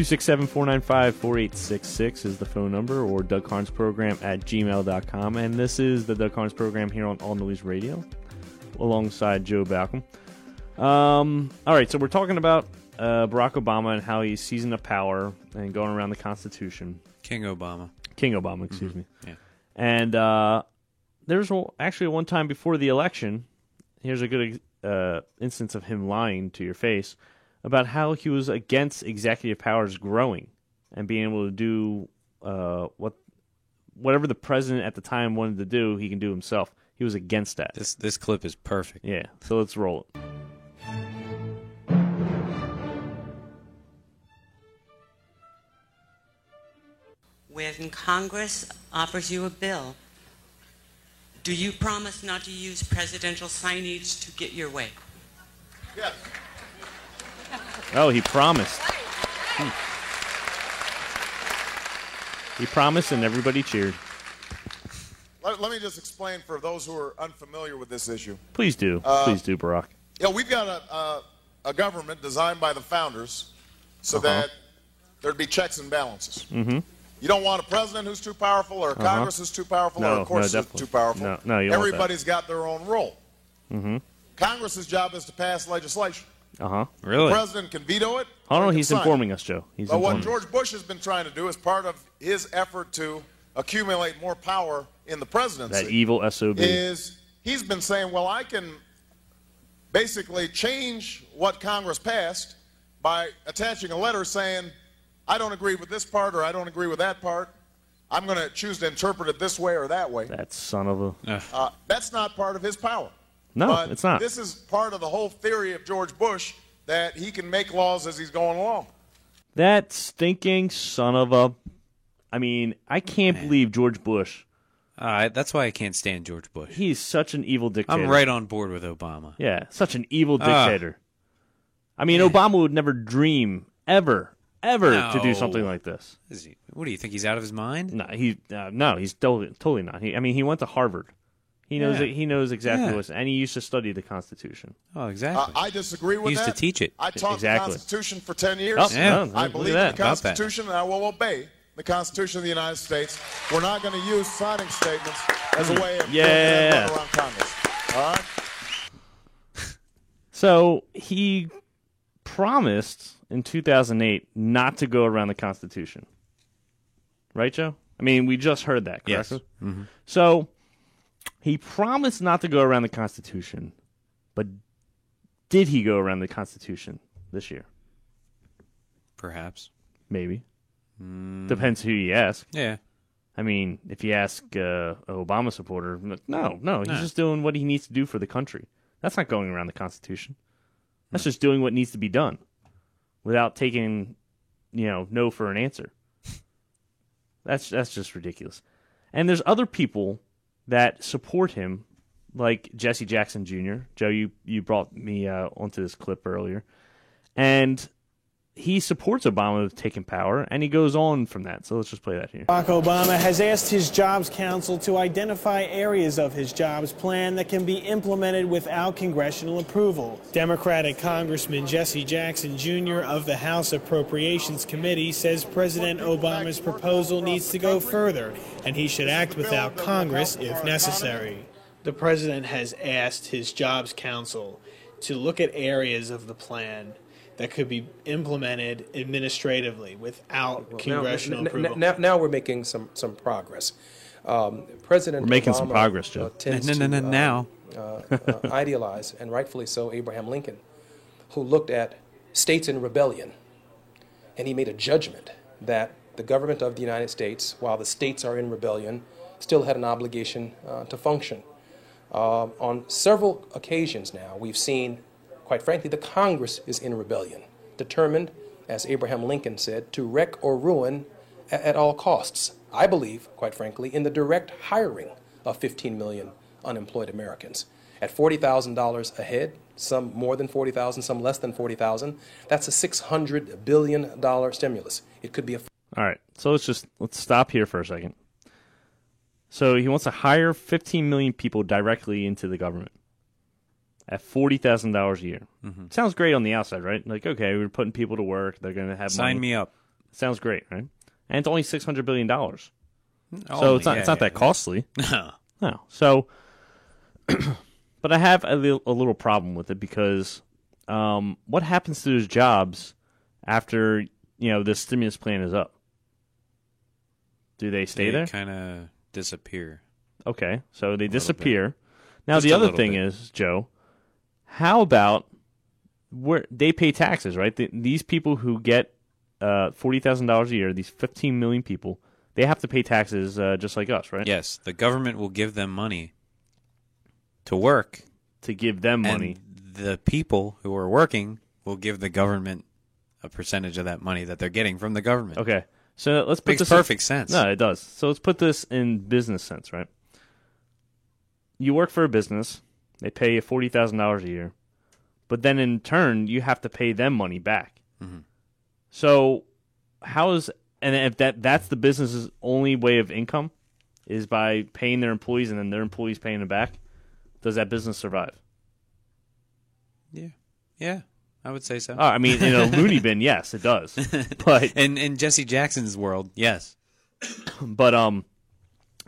267-495-4866 is the phone number, or DougCarnesProgram@gmail.com. And this is the Doug Carnes Program here on All Noise Radio, alongside Joe Balcom. All right, so we're talking about Barack Obama and how he's seizing the power and going around the Constitution. King Obama, excuse me. Yeah. And there's actually one time before the election, here's a good instance of him lying to your face about how he was against executive powers growing and being able to do whatever the president at the time wanted to do, he can do himself. He was against that. This clip is perfect. Yeah, so let's roll it. When Congress offers you a bill, do you promise not to use presidential signage to get your way? Yes. Oh, he promised. He promised, and everybody cheered. Let me just explain for those who are unfamiliar with this issue. Please do. Please do, Barack. Yeah, we've got a government designed by the founders so that there'd be checks and balances. Mm-hmm. You don't want a president who's too powerful, or a Congress who's too powerful, or a court who's too powerful. No, you don't want that. Everybody's got their own role. Mm-hmm. Congress's job is to pass legislation. Really? The president can veto it. Hold on, he's informing us, Joe. But what George Bush has been trying to do as part of his effort to accumulate more power in the presidency, that evil SOB, is he's been saying, well, I can basically change what Congress passed by attaching a letter saying, I don't agree with this part, or I don't agree with that part. I'm going to choose to interpret it this way or that way. That son of a... That's not part of his power. No, but it's not. This is part of the whole theory of George Bush, that he can make laws as he's going along. That stinking son of a... I mean, I can't believe George Bush. That's why I can't stand George Bush. He's such an evil dictator. I'm right on board with Obama. Yeah, such an evil dictator. I mean, Obama would never dream, ever to do something like this. What do you think? He's out of his mind? No, he's totally not. He went to Harvard. He knows he knows exactly what's, and he used to study the Constitution. Oh, exactly. I disagree with that. He used to teach it. I taught the Constitution for 10 years. Oh, yeah. I believe in the Constitution, and I will obey the Constitution of the United States. We're not going to use signing statements as a way of around Congress. All right? So he promised in 2008 not to go around the Constitution. Right, Joe? I mean, we just heard that, correct? Yes. Mm-hmm. So he promised not to go around the Constitution, but did he go around the Constitution this year? Perhaps. Maybe. Depends who you ask. Yeah. I mean, if you ask an Obama supporter, no, he's just doing what he needs to do for the country. That's not going around the Constitution. That's just doing what needs to be done without taking, no for an answer. That's just ridiculous. And there's other people that support him, like Jesse Jackson Jr. Joe, you brought me onto this clip earlier. And he supports Obama taking power, and he goes on from that. So let's just play that here. Barack Obama has asked his Jobs Council to identify areas of his jobs plan that can be implemented without congressional approval. Democratic Congressman Jesse Jackson Jr. of the House Appropriations Committee says President Obama's proposal needs to go further, and he should act without Congress if necessary. The president has asked his Jobs Council to look at areas of the plan that could be implemented administratively without congressional approval. Now we're making some progress. President we're making Obama, some progress, Joe. Tends to idealize, and rightfully so, Abraham Lincoln, who looked at states in rebellion, and he made a judgment that the government of the United States, while the states are in rebellion, still had an obligation to function. On several occasions now, we've seen, quite frankly, the Congress is in rebellion, determined, as Abraham Lincoln said, to wreck or ruin at all costs. I believe, quite frankly, in the direct hiring of 15 million unemployed Americans. At $40,000 a head, some more than 40,000, some less than 40,000, that's a $600 billion stimulus. It could be a... All right, so let's stop here for a second. So he wants to hire 15 million people directly into the government at $40,000 a year. Mm-hmm. Sounds great on the outside, right? Like, okay, we're putting people to work. They're going to have Sign money. me up. Sounds great, right? And it's only $600 billion. So it's not that costly. No. No. So, but I have a little problem with it because what happens to those jobs after, this stimulus plan is up? Do they stay there? They kind of disappear. Okay, so they disappear. Now, Just the a other little thing bit. is, Joe, how about where they pay taxes, right? These people who get $40,000 a year, these 15 million people, they have to pay taxes just like us, right? Yes, the government will give them money to work. To give them money. And the people who are working will give the government a percentage of that money that they're getting from the government. Okay, so let's put Makes this perfect sense. No, it does. So let's put this in business sense, right? You work for a business, they pay you $40,000 a year, but then in turn you have to pay them money back. Mm-hmm. So if that's the business's only way of income is by paying their employees and then their employees paying them back, does that business survive? Yeah, I would say so. I mean, in a loony bin, yes, it does. But in Jesse Jackson's world, yes. But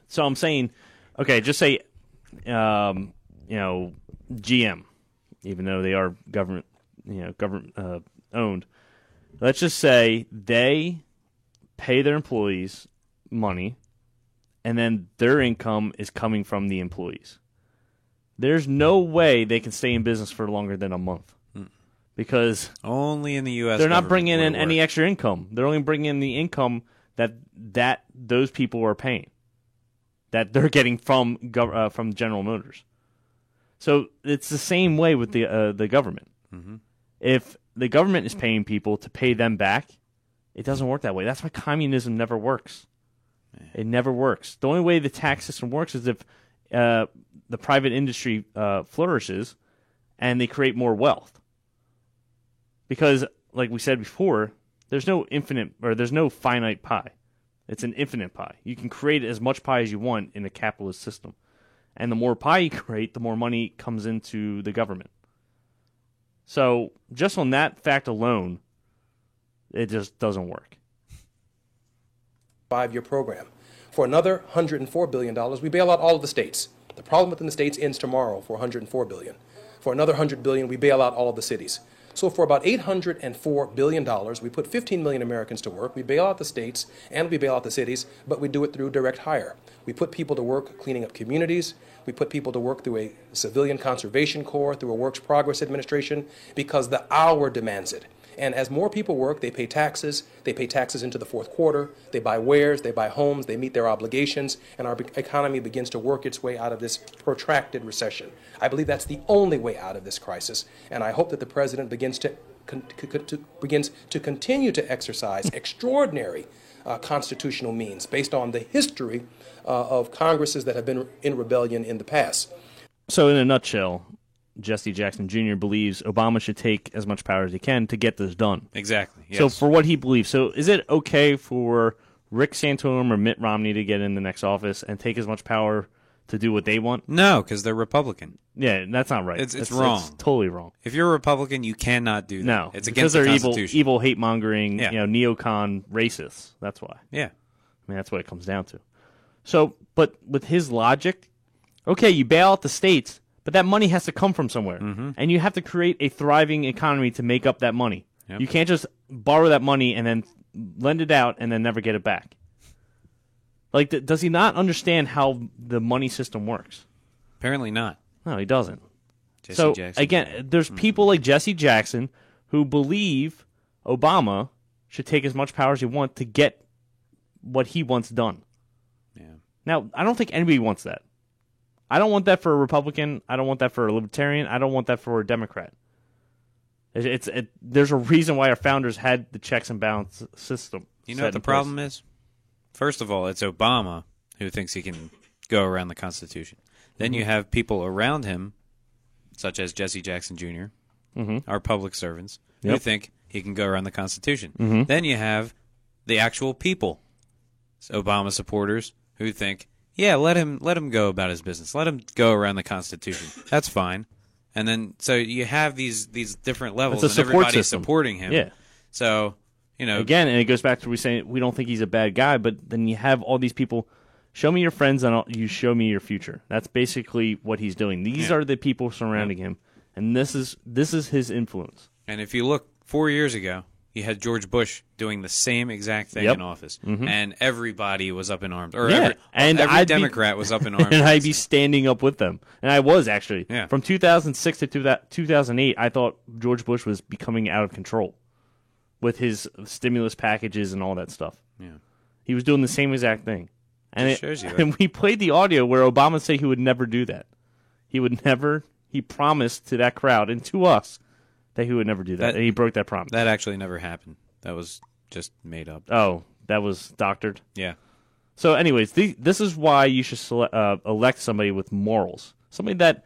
so I'm saying, okay, just say, GM, even though they are government owned. Let's just say they pay their employees money, and then their income is coming from the employees. There's no way they can stay in business for longer than a month. Because only in the U.S. they're not bringing in any extra income. They're only bringing in the income that those people are paying, that they're getting from General Motors. So it's the same way with the government. Mm-hmm. If the government is paying people to pay them back, it doesn't work that way. That's why communism never works. It never works. The only way the tax system works is if the private industry flourishes and they create more wealth. Because, like we said before, there's no finite pie. It's an infinite pie. You can create as much pie as you want in a capitalist system. And the more pie you create, the more money comes into the government. So, just on that fact alone, it just doesn't work. 5-year program. For another $104 billion, we bail out all of the states. The problem within the states ends tomorrow for $104 billion. For another $100 billion, we bail out all of the cities. So for about $804 billion, we put 15 million Americans to work. We bail out the states and we bail out the cities, but we do it through direct hire. We put people to work cleaning up communities. We put people to work through a civilian conservation corps, through a works progress administration, because the hour demands it. And as more people work, they pay taxes. They pay taxes into the fourth quarter. They buy wares. They buy homes. They meet their obligations. And our economy begins to work its way out of this protracted recession. I believe that's the only way out of this crisis. And I hope that the president begins to continue to exercise extraordinary constitutional means based on the history of Congresses that have been in rebellion in the past. So in a nutshell, Jesse Jackson Jr. believes Obama should take as much power as he can to get this done. Exactly. Yes. So for what he believes. So is it okay for Rick Santorum or Mitt Romney to get in the next office and take as much power to do what they want? No, because they're Republican. Yeah, that's not right. It's wrong. It's totally wrong. If you're a Republican, you cannot do that. No, it's because against the they're Constitution. evil, hate-mongering, neocon racists. That's why. Yeah. I mean, that's what it comes down to. So, but with his logic, okay, you bail out the states, but that money has to come from somewhere. Mm-hmm. And you have to create a thriving economy to make up that money. Yep. You can't just borrow that money and then lend it out and then never get it back. Like, does he not understand how the money system works? Apparently not. No, he doesn't. Jesse Jackson. Again, there's people like Jesse Jackson who believe Obama should take as much power as he wants to get what he wants done. Yeah. Now, I don't think anybody wants that. I don't want that for a Republican. I don't want that for a Libertarian. I don't want that for a Democrat. There's a reason why our founders had the checks and balance system. You know what the problem is? First of all, it's Obama who thinks he can go around the Constitution. Then you have people around him, such as Jesse Jackson Jr., our public servants, who think he can go around the Constitution. Then you have the actual people, Obama supporters, who think, yeah, let him go about his business. Let him go around the Constitution. That's fine. And then so you have these different levels, and everybody's supporting him. Yeah. So again, and it goes back to we saying we don't think he's a bad guy, but then you have all these people. Show me your friends, and you show me your future. That's basically what he's doing. These are the people surrounding him, and this is his influence. And if you look 4 years ago, you had George Bush doing the same exact thing in office, and everybody was up in arms. Or every Democrat was up in arms. And I'd be standing up with them. And I was, actually. Yeah. From 2006 to 2008, I thought George Bush was becoming out of control with his stimulus packages and all that stuff. Yeah. He was doing the same exact thing. And, shows you that. And we played the audio where Obama said he would never do that. He promised to that crowd and to us that he would never do that, and he broke that promise. That actually never happened. That was just made up. Oh, that was doctored? Yeah. So anyways, this is why you should elect somebody with morals. Somebody that,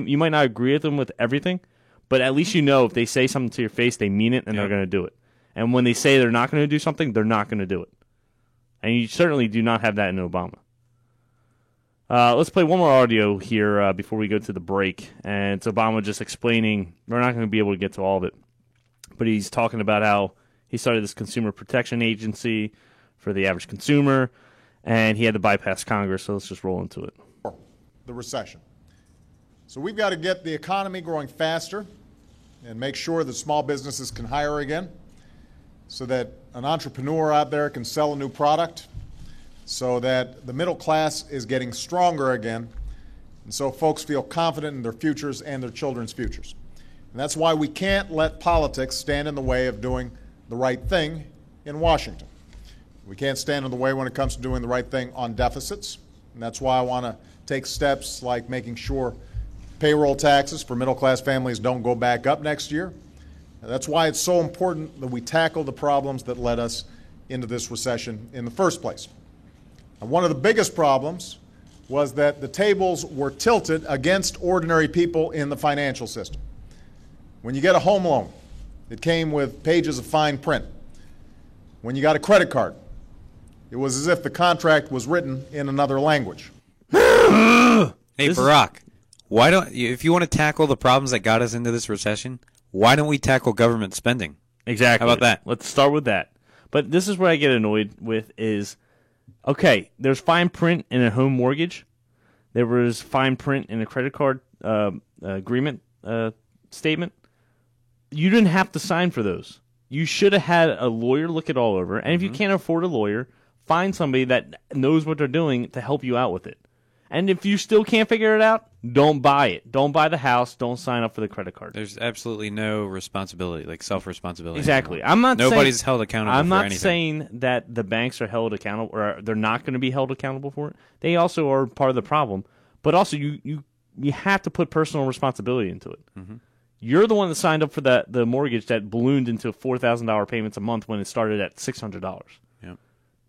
you might not agree with them with everything, but at least you know if they say something to your face, they mean it, and they're going to do it. And when they say they're not going to do something, they're not going to do it. And you certainly do not have that in Obama. Let's play one more audio here before we go to the break. And it's Obama just explaining, we're not going to be able to get to all of it, but he's talking about how he started this consumer protection agency for the average consumer, and he had to bypass Congress, so let's just roll into it. The recession. So we've got to get the economy growing faster and make sure that small businesses can hire again, so that an entrepreneur out there can sell a new product, so that the middle class is getting stronger again, and so folks feel confident in their futures and their children's futures. And that's why we can't let politics stand in the way of doing the right thing in Washington. We can't stand in the way when it comes to doing the right thing on deficits, and that's why I want to take steps like making sure payroll taxes for middle-class families don't go back up next year. And that's why it's so important that we tackle the problems that led us into this recession in the first place. And one of the biggest problems was that the tables were tilted against ordinary people in the financial system. When you get a home loan, it came with pages of fine print. When you got a credit card, it was as if the contract was written in another language. Hey, Barack, why don't you, if you want to tackle the problems that got us into this recession, why don't we tackle government spending? Exactly. How about that? Let's start with that. But this is where I get annoyed with is, okay, there's fine print in a home mortgage. There was fine print in a credit card agreement statement. You didn't have to sign for those. You should have had a lawyer look it all over. And if you can't afford a lawyer, find somebody that knows what they're doing to help you out with it. And if you still can't figure it out, don't buy it. Don't buy the house. Don't sign up for the credit card. There's absolutely no responsibility, like self-responsibility. Exactly. Anymore. Nobody's held accountable for anything. I'm not saying that the banks are held accountable, or they're not going to be held accountable for it. They also are part of the problem. But also, you have to put personal responsibility into it. Mm-hmm. You're the one that signed up for the mortgage that ballooned into $4,000 payments a month when it started at $600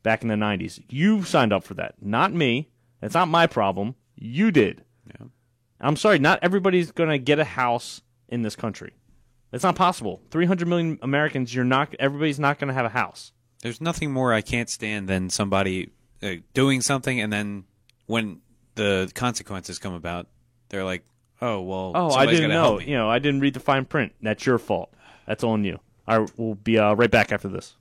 back in the 90s. You signed up for that, not me. It's not my problem. You did. Yeah. I'm sorry, not everybody's going to get a house in this country. It's not possible. 300 million Americans, everybody's not going to have a house. There's nothing more I can't stand than somebody doing something, and then when the consequences come about, they're like, oh, well, I didn't know. Help me. I didn't read the fine print. That's your fault. That's on you. All right, we'll be right back after this.